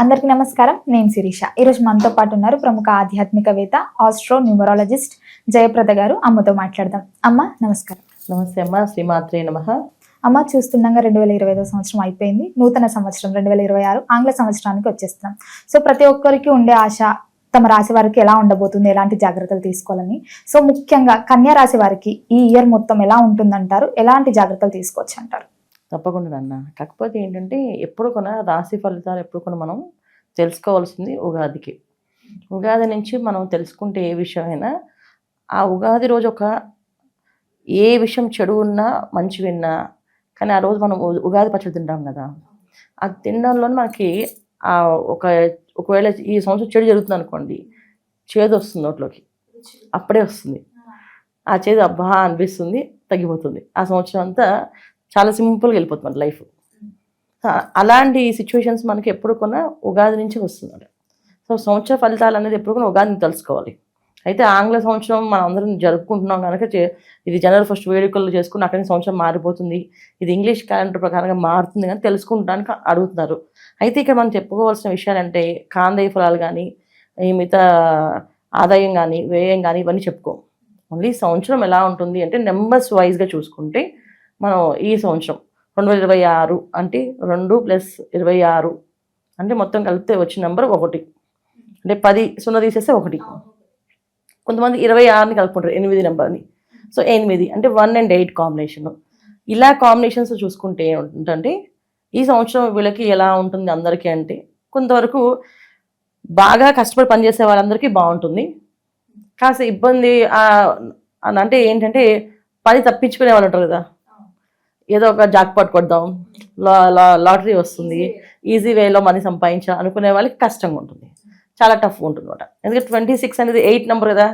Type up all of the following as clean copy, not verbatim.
అందరికీ నమస్కారం. నేను శిరీష. ఈరోజు మనతో పాటు ఉన్నారు ప్రముఖ ఆధ్యాత్మికవేత్త, ఆస్ట్రో న్యూమరాలజిస్ట్ జయప్రద గారు. అమ్మతో మాట్లాడదాం. అమ్మ నమస్కారం. నమస్తే అమ్మ. శ్రీమాత్రే నమః. అమ్మ, చూస్తుండగా 2025 సంవత్సరం అయిపోయింది. నూతన సంవత్సరం 2026 ఆంగ్ల సంవత్సరానికి వచ్చేస్తున్నాం. సో ప్రతి ఒక్కరికి ఉండే ఆశ తమ రాశి వారికి ఎలా ఉండబోతుంది, ఎలాంటి జాగ్రత్తలు తీసుకోవాలని. సో ముఖ్యంగా కన్యా రాశి వారికి ఈ ఇయర్ మొత్తం ఎలా ఉంటుందంటారు, ఎలాంటి జాగ్రత్తలు తీసుకోవచ్చు అంటారు? తప్పకుండా నాన్న. కాకపోతే ఏంటంటే ఎప్పుడు కొన రాశి ఫలితాలు ఎప్పుడు కొన మనం తెలుసుకోవాల్సింది ఉగాదికి. ఉగాది నుంచి మనం తెలుసుకుంటే ఏ విషయమైనా ఆ ఉగాది రోజు ఏ విషయం చెడు ఉన్నా మంచి విన్నా కానీ ఆ రోజు మనం ఉగాది పచ్చడి తింటాం కదా, అది తినడంలో మనకి ఒకవేళ ఈ సంవత్సరం చెడు జరుగుతుంది అనుకోండి, చేదు వస్తుంది నోట్లోకి, అప్పుడే వస్తుంది. ఆ చేదు అబ్బా అనిపిస్తుంది, తగ్గిపోతుంది. ఆ సంవత్సరం అంతా చాలా సింపుల్గా వెళ్ళిపోతుంది లైఫ్. అలాంటి సిచ్యువేషన్స్ మనకి ఎప్పుడు కొన్నా ఉగాది నుంచి వస్తున్నాడు. సో సంవత్సర ఫలితాలు అనేది ఎప్పుడు కూడా ఉగాదిని తెలుసుకోవాలి. అయితే ఆంగ్ల సంవత్సరం మనం అందరం జరుపుకుంటున్నాం కనుక ఇది జనవరి 1 వేడుకలు చేసుకుని అక్కడి సంవత్సరం మారిపోతుంది, ఇది ఇంగ్లీష్ క్యాలెండర్ ప్రకారంగా మారుతుంది కానీ తెలుసుకుంటానికి అడుగుతున్నారు. అయితే ఇక్కడ మనం చెప్పుకోవాల్సిన విషయాలంటే కాందేయ ఫలాలు కానీ, ఈ మిగతా ఆదాయం కానీ, వ్యయం కానీ ఇవన్నీ చెప్పుకోం. ఓన్లీ సంవత్సరం ఎలా ఉంటుంది అంటే నెంబర్స్ వైజ్గా చూసుకుంటే మనం ఈ సంవత్సరం 2026 అంటే 2 + 26 అంటే మొత్తం కలిపితే వచ్చిన నెంబర్ 1. అంటే 10 0 తీసేస్తే 1. కొంతమంది 26ని కలుపుకుంటారు 8 నెంబర్ని. సో 8 అంటే 1 and 8 కాంబినేషన్. ఇలా కాంబినేషన్స్ చూసుకుంటే ఏముంటుందంటే ఈ సంవత్సరం వీళ్ళకి ఎలా ఉంటుంది అందరికీ అంటే కొంతవరకు బాగా కష్టపడి పనిచేసే వాళ్ళందరికీ బాగుంటుంది. కాస్త ఇబ్బంది అంటే ఏంటంటే పని తప్పించుకునే వాళ్ళు ఉంటారు కదా, ఏదో ఒక జాక్పాట్ కొడదాం, లాటరీ వస్తుంది, ఈజీ వేలో మనీ సంపాదించాలి అనుకునే వాళ్ళకి కష్టంగా ఉంటుంది, చాలా టఫ్గా ఉంటుంది అనమాట. ఎందుకంటే 26 అనేది 8 నెంబర్ కదా.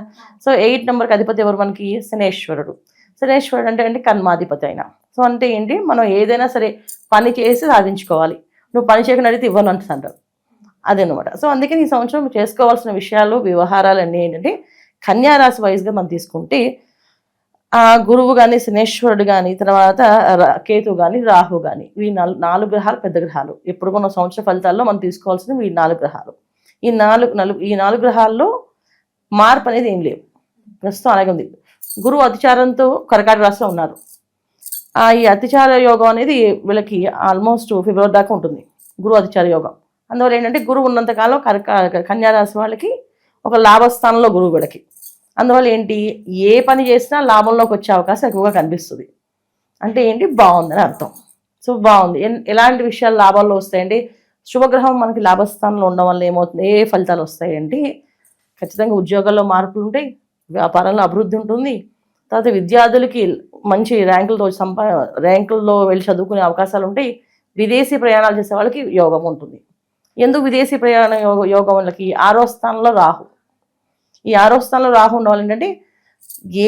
సో 8 నెంబర్కి అధిపతి ఎవరు మనకి? శనేశ్వరుడు. శనేశ్వరుడు అంటే కర్మాధిపతి అయినా. సో అంటే ఏంటి, మనం ఏదైనా సరే పని చేసి సాధించుకోవాలి, నువ్వు పని చేయకుండా అడిగితే ఇవ్వను అంటారు, అదనమాట. సో అందుకని ఈ సంవత్సరం చేసుకోవాల్సిన విషయాలు, వ్యవహారాలు అన్నీ ఏంటంటే కన్యా రాశి వైజ్గా మనం తీసుకుంటే ఆ గురువు కానీ, శనేశ్వరుడు కానీ, తర్వాత కేతు కానీ, రాహు కానీ, ఈ 4 గ్రహాలు పెద్ద గ్రహాలు. ఎప్పుడు మన సంవత్సర ఫలితాల్లో మనం తీసుకోవాల్సినవి ఈ 4 గ్రహాలు. ఈ 4 గ్రహాల్లో మార్పు అనేది ఏం లేవు, ప్రస్తుతం అలాగే ఉంది. గురువు అతిచారంతో కర్కాటక రాశిలో ఉన్నారు. ఈ అతిచార యోగం అనేది వీళ్ళకి ఆల్మోస్ట్ ఫిబ్రవరి దాకా ఉంటుంది, గురువు అతిచార యోగం. అందువల్ల ఏంటంటే గురువు ఉన్నంతకాలం కన్యా రాశి వాళ్ళకి ఒక లాభస్థానంలో గురువు వీళ్ళకి. అందువల్ల ఏంటి, ఏ పని చేసినా లాభంలోకి వచ్చే అవకాశం ఎక్కువగా కనిపిస్తుంది. అంటే ఏంటి, బాగుందని అర్థం. సో బాగుంది. ఎలాంటి విషయాలు లాభాల్లో వస్తాయండి? శుభగ్రహం మనకి లాభస్థానంలో ఉండడం వల్ల ఏమవుతుంది, ఏ ఫలితాలు వస్తాయంటే ఖచ్చితంగా ఉద్యోగాల్లో మార్పులు ఉంటాయి, వ్యాపారంలో అభివృద్ధి ఉంటుంది, తర్వాత విద్యార్థులకి మంచి ర్యాంకుల్లో వెళ్ళి చదువుకునే అవకాశాలు ఉంటాయి, విదేశీ ప్రయాణాలు చేసే వాళ్ళకి యోగం ఉంటుంది. ఎందుకు విదేశీ ప్రయాణ యోగం వాళ్ళకి? 6వ స్థానంలో రాహు. ఈ 6వ స్థానంలో రాహు ఉండవాలి ఏంటంటే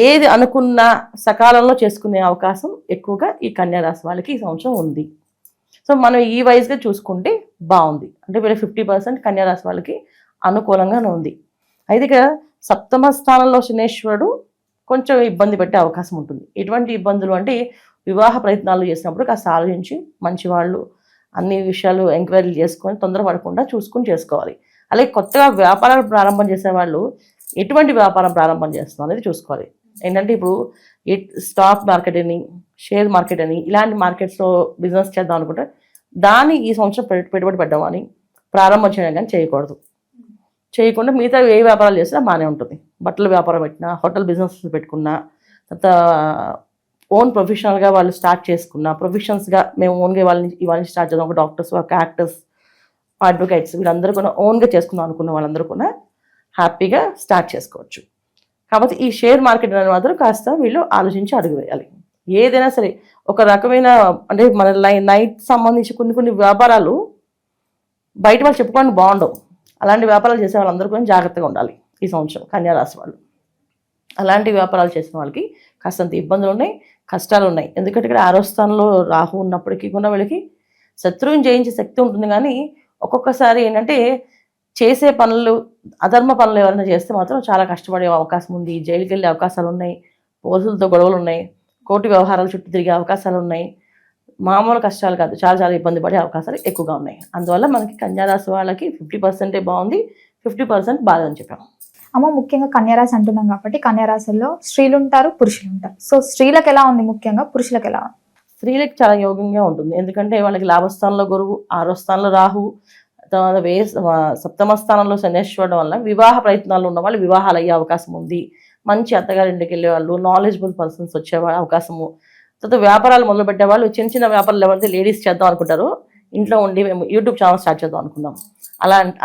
ఏది అనుకున్నా సకాలంలో చేసుకునే అవకాశం ఎక్కువగా ఈ కన్యా రాశి వాళ్ళకి ఈ సంవత్సరం ఉంది. సో మనం ఈ వైజ్గా చూసుకుంటే బాగుంది. అంటే వీళ్ళ 50% కన్యా రాశి వాళ్ళకి అనుకూలంగానే ఉంది. అయితే ఇక్కడ 7వ స్థానంలో శనేశ్వరుడు కొంచెం ఇబ్బంది పెట్టే అవకాశం ఉంటుంది. ఎటువంటి ఇబ్బందులు అంటే వివాహ ప్రయత్నాలు చేసినప్పుడు కాస్త ఆలోచించి మంచి వాళ్ళు అన్ని విషయాలు ఎంక్వైరీలు చేసుకొని తొందరపడకుండా చూసుకొని చేసుకోవాలి. అలాగే కొత్తగా వ్యాపారాలు ప్రారంభం చేసేవాళ్ళు ఎటువంటి వ్యాపారం ప్రారంభం చేస్తున్నాం అనేది చూసుకోవాలి. ఏంటంటే ఇప్పుడు స్టాక్ మార్కెట్ అని, షేర్ మార్కెట్ అని, ఇలాంటి మార్కెట్స్లో బిజినెస్ చేద్దాం అనుకుంటే దాన్ని ఈ సంవత్సరం పెట్టుబడి పెట్టడం ప్రారంభం చేయడం కానీ చేయకూడదు. చేయకుండా మిగతా ఏ వ్యాపారాలు చేసినా బాగానే ఉంటుంది. బట్టల వ్యాపారం పెట్టినా, హోటల్ బిజినెస్ పెట్టుకున్నా, తర్వాత ఓన్ ప్రొఫెషనల్గా వాళ్ళు స్టార్ట్ చేసుకున్నా, ప్రొఫెషన్స్గా మేము ఓన్గా ఇవన్నీ స్టార్ట్ చేద్దాం, ఒక డాక్టర్స్, ఒక యాక్టర్స్, అడ్వకేట్స్, వీళ్ళందరూ కూడా ఓన్గా చేసుకుందాం అనుకున్న వాళ్ళందరూ కూడా హ్యాపీగా స్టార్ట్ చేసుకోవచ్చు. కాబట్టి ఈ షేర్ మార్కెట్ అనేది మాత్రం కాస్త వీళ్ళు ఆలోచించి అడుగు వేయాలి. ఏదైనా సరే ఒక రకమైన అంటే మన నైట్ సంబంధించి కొన్ని వ్యాపారాలు బయట వాళ్ళు చెప్పుకోవడానికి బాగుండవు. అలాంటి వ్యాపారాలు చేసే వాళ్ళందరూ కూడా జాగ్రత్తగా ఉండాలి ఈ సంవత్సరం కన్యా రాశి వాళ్ళు. అలాంటి వ్యాపారాలు చేసిన వాళ్ళకి కాస్తంత ఇబ్బందులు ఉన్నాయి, కష్టాలు ఉన్నాయి. ఎందుకంటే ఇక్కడ 6వ స్థానంలో రాహు ఉన్నప్పటికీ కూడా వీళ్ళకి శత్రువుని జయించే శక్తి ఉంటుంది. కానీ ఒక్కొక్కసారి ఏంటంటే చేసే పనులు, అధర్మ పనులు ఎవరైనా చేస్తే మాత్రం చాలా కష్టపడే అవకాశం ఉంది, జైలుకి వెళ్ళే అవకాశాలు ఉన్నాయి, పోలీసులతో గొడవలు ఉన్నాయి, కోర్టు వ్యవహారాలు చుట్టూ తిరిగే అవకాశాలు ఉన్నాయి, మామూలు కష్టాలు కాదు, చాలా చాలా ఇబ్బంది పడే అవకాశాలు ఎక్కువగా ఉన్నాయి. అందువల్ల మనకి కన్యారాశి వాళ్ళకి 50% బాగుంది, 50% బాధని చెప్పాం. అమ్మ ముఖ్యంగా కన్యారాశి అంటున్నాం కాబట్టి కన్యారాశిలో స్త్రీలు ఉంటారు, పురుషులు ఉంటారు. సో స్త్రీలకు ఎలా ఉంది, ముఖ్యంగా పురుషులకు ఎలా ఉంది? స్త్రీలకు చాలా యోగంగా ఉంటుంది. ఎందుకంటే వాళ్ళకి లాభస్థానంలో గురువు, 6వ స్థానంలో రాహు, తర్వాత సప్తమ స్థానంలో శనేశ్వరుడు వల్ల వివాహ ప్రయత్నాలు ఉన్న వాళ్ళు వివాహాలు అయ్యే అవకాశం ఉంది. మంచి అత్తగారింటికి వెళ్ళే వాళ్ళు, నాలెడ్జబుల్ పర్సన్స్ వచ్చే అవకాశము. తర్వాత వ్యాపారాలు మొదలు పెట్టే వాళ్ళు, చిన్న చిన్న వ్యాపారాలు ఎవరైతే లేడీస్ చేద్దాం అనుకుంటారో, ఇంట్లో ఉండి మేము యూట్యూబ్ ఛానల్ స్టార్ట్ చేద్దాం అనుకున్నాం,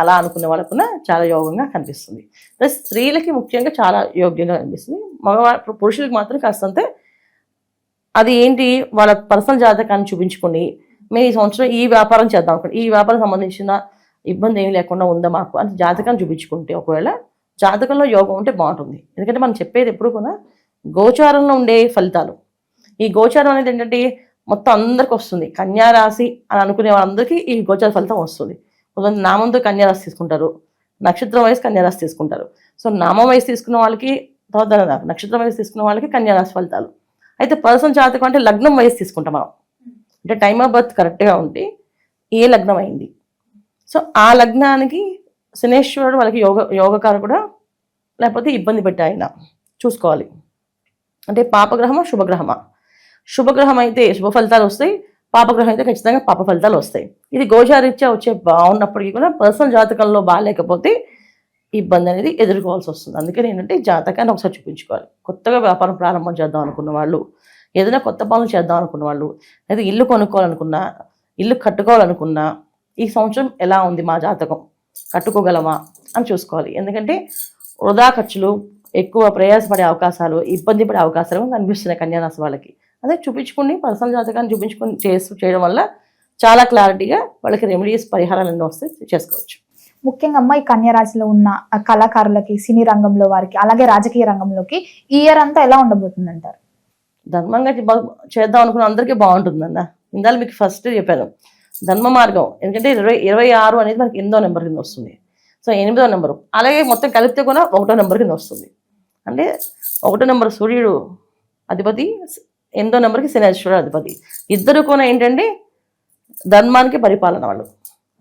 అలా అనుకునే వాళ్ళకు చాలా యోగంగా కనిపిస్తుంది. ప్లస్ స్త్రీలకి ముఖ్యంగా చాలా యోగ్యంగా కనిపిస్తుంది. పురుషులకి మాత్రం కాస్తంతే అది ఏంటి, వాళ్ళ పర్సనల్ జాతకాన్ని చూపించుకొని మేము ఈ సంవత్సరం ఈ వ్యాపారం చేద్దాం అనుకోండి, ఈ వ్యాపారం సంబంధించిన ఇబ్బంది ఏమీ లేకుండా ఉందా మాకు అని జాతకాన్ని చూపించుకుంటే, ఒకవేళ జాతకంలో యోగం ఉంటే బాగుంటుంది. ఎందుకంటే మనం చెప్పేది ఎప్పుడు కూడా గోచారంలో ఉండే ఫలితాలు. ఈ గోచారం అనేది ఏంటంటే మొత్తం అందరికి వస్తుంది. కన్యారాశి అని అనుకునే వాళ్ళందరికీ ఈ గోచార ఫలితం వస్తుంది. కొంతమంది నామంతో కన్యారాశి తీసుకుంటారు, నక్షత్రం వయసు కన్యారాశి తీసుకుంటారు. సో నామం వయసు తీసుకున్న వాళ్ళకి, తర్వాత నక్షత్రం వయసు తీసుకున్న వాళ్ళకి కన్యారాశి ఫలితాలు. అయితే పర్సన్ జాతకం అంటే లగ్నం వయసు తీసుకుంటాం మనం. అంటే టైమ్ ఆఫ్ బర్త్ కరెక్ట్గా ఉంటే ఏ లగ్నం అయింది, సో ఆ లగ్నానికి శనేశ్వరుడు వాళ్ళకి యోగకారు కూడా, లేకపోతే ఇబ్బంది పెట్టే ఆయన చూసుకోవాలి. అంటే పాపగ్రహమా శుభగ్రహమా? శుభగ్రహం అయితే శుభ ఫలితాలు వస్తాయి, పాపగ్రహం అయితే ఖచ్చితంగా పాప ఫలితాలు వస్తాయి. ఇది గోచారీత్యా వచ్చే బాగున్నప్పటికీ కూడా పర్సనల్ జాతకంలో బాగాలేకపోతే ఇబ్బంది అనేది ఎదుర్కోవాల్సి వస్తుంది. అందుకని ఏంటంటే జాతకాన్ని ఒకసారి చూపించుకోవాలి. కొత్తగా వ్యాపారం ప్రారంభం చేద్దాం అనుకున్న వాళ్ళు, ఏదైనా కొత్త పనులు చేద్దాం అనుకున్న వాళ్ళు, లేదా ఇల్లు కొనుక్కోవాలనుకున్నా, ఇల్లు కట్టుకోవాలనుకున్నా, ఈ సంవత్సరం ఎలా ఉంది మా జాతకం, కట్టుకోగలమా అని చూసుకోవాలి. ఎందుకంటే వృధా ఖర్చులు, ఎక్కువ ప్రయాసపడే అవకాశాలు, ఇబ్బంది పడే అవకాశాలు కనిపిస్తున్నాయి కన్యారాశి వాళ్ళకి. అదే చూపించుకుని పర్సనల్ జాతకాన్ని చూపించుకొని చేయడం వల్ల చాలా క్లారిటీగా వాళ్ళకి రెమెడీస్, పరిహారాలు ఎన్నో వస్తే చేసుకోవచ్చు. ముఖ్యంగా అమ్మ ఈ కన్యారాశిలో ఉన్న కళాకారులకి, సినీ రంగంలో వారికి, అలాగే రాజకీయ రంగంలోకి ఈ ఇయర్ అంతా ఎలా ఉండబోతుంది అంటారు? ధర్మంగా చేద్దాం అనుకున్న అందరికీ బాగుంటుందన్న. ఇందాక మీకు ఫస్ట్ చెప్పాను ధర్మ మార్గం. ఎందుకంటే 26 అనేది మనకి 8వ నెంబర్ కింద వస్తుంది. సో 8వ నెంబరు, అలాగే మొత్తం కలిపితే కూడా 1వ నెంబర్ కింద వస్తుంది. అంటే 1వ నెంబర్ సూర్యుడు అధిపతి, 8వ నెంబర్కి శనేశ్వరుడు అధిపతి. ఇద్దరు కూడా ఏంటంటే ధర్మానికి పరిపాలన వాళ్ళు.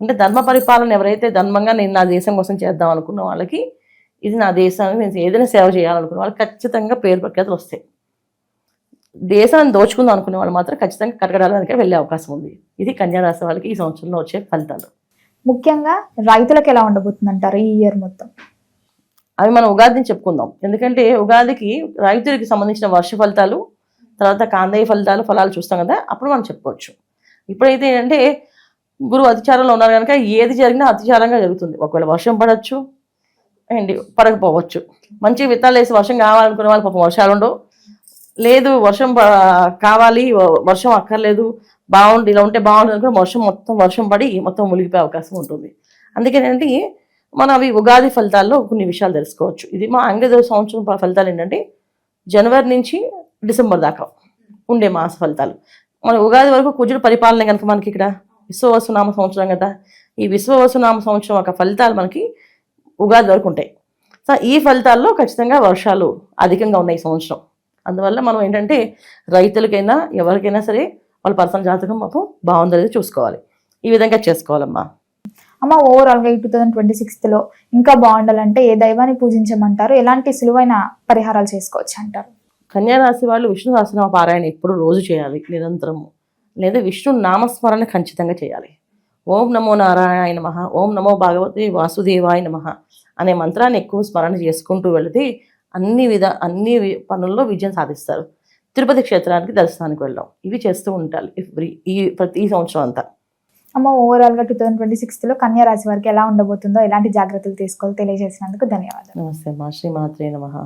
అంటే ధర్మ పరిపాలన ఎవరైతే ధర్మంగా నేను నా దేశం కోసం చేద్దాం అనుకున్న వాళ్ళకి, ఇది నా దేశానికి నేను ఏదైనా సేవ చేయాలనుకున్న వాళ్ళకి ఖచ్చితంగా పేరు ప్రఖ్యాతులు వస్తాయి. దేశాన్ని దోచుకుందాం అనుకునే వాళ్ళు మాత్రం ఖచ్చితంగా కటకడాలకే వెళ్ళే అవకాశం ఉంది. ఇది కన్యారాశి వాళ్ళకి ఈ సంవత్సరంలో వచ్చే ఫలితాలు. ముఖ్యంగా రైతులకు ఎలా ఉండబోతుంది అంటారు ఈ ఇయర్ మొత్తం? అవి మనం ఉగాదిని చెప్పుకుందాం. ఎందుకంటే ఉగాదికి రైతులకి సంబంధించిన వర్ష ఫలితాలు, తర్వాత కాందేయ ఫలాలు చూస్తాం కదా, అప్పుడు మనం చెప్పుకోవచ్చు. ఇప్పుడైతే ఏంటంటే గురువు అతిచారంలో ఉన్నారు కనుక ఏది జరిగినా అతిచారంగా జరుగుతుంది. ఒకవేళ వర్షం పడవచ్చు అండ్ పడకపోవచ్చు. మంచి విత్తనాలు వేసి వర్షం కావాలనుకునే వాళ్ళు పాపం వర్షాలు ఉండవు, లేదు వర్షం కావాలి, వర్షం అక్కర్లేదు, బాగుంది, ఇలా ఉంటే బాగుంటుంది అనుకుని వర్షం పడి మొత్తం మునిగిపోయే అవకాశం ఉంటుంది. అందుకేనంటే మనం అవి ఉగాది ఫలితాల్లో కొన్ని విషయాలు తెలుసుకోవచ్చు. ఇది మా ఆంగ్ల సంవత్సరం ఫలితాలు ఏంటంటే జనవరి నుంచి డిసెంబర్ దాకా ఉండే మాస ఫలితాలు. మన ఉగాది వరకు కుజుడు పరిపాలన కనుక మనకి ఇక్కడ విశ్వవసునామ సంవత్సరం కదా, ఈ విశ్వవసునామ సంవత్సరం యొక్క ఫలితాలు మనకి ఉగాది వరకు ఉంటాయి. సో ఈ ఫలితాల్లో ఖచ్చితంగా వర్షాలు అధికంగా ఉన్నాయి ఈ సంవత్సరం. అందువల్ల మనం ఏంటంటే రైతులకైనా ఎవరికైనా సరే వాళ్ళ పర్సనల్ జాతకం మాకు బాగుందనేది చూసుకోవాలి. ఈ విధంగా చేసుకోవాలమ్మా. అమ్మ ఓవరాల్గా ఈ 2026లో ఇంకా బాగుండాలంటే ఏ దైవాన్ని పూజించమంటారు, ఎలాంటి సులువైన పరిహారాలు చేసుకోవచ్చు అంటారు? కన్యారాశి వాళ్ళు విష్ణు సహస్రనామ పారాయణ ఎప్పుడు రోజు చేయాలి నిరంతరము, లేదా విష్ణు నామస్మరణ ఖచ్చితంగా చేయాలి. ఓం నమో నారాయణాయ నమః, ఓం నమో భగవతే వాసుదేవాయ నమః అనే మంత్రాన్ని ఎక్కువ స్మరణ చేసుకుంటూ వెళితే అన్ని పనుల్లో విజయం సాధిస్తారు. తిరుపతి క్షేత్రానికి దర్శనానికి వెళ్ళడం, ఇవి చేస్తూ ఉంటారు ప్రతి సంవత్సరం అంతా. అమ్మ ఓవరాల్గా 2026లో కన్యా రాశి వారికి ఎలా ఉండబోతుందో, ఎలాంటి జాగ్రత్తలు తీసుకోవాలో తెలియజేసినందుకు ధన్యవాదాలు. నమస్తే అమ్మా. శ్రీమాత్రే నమః.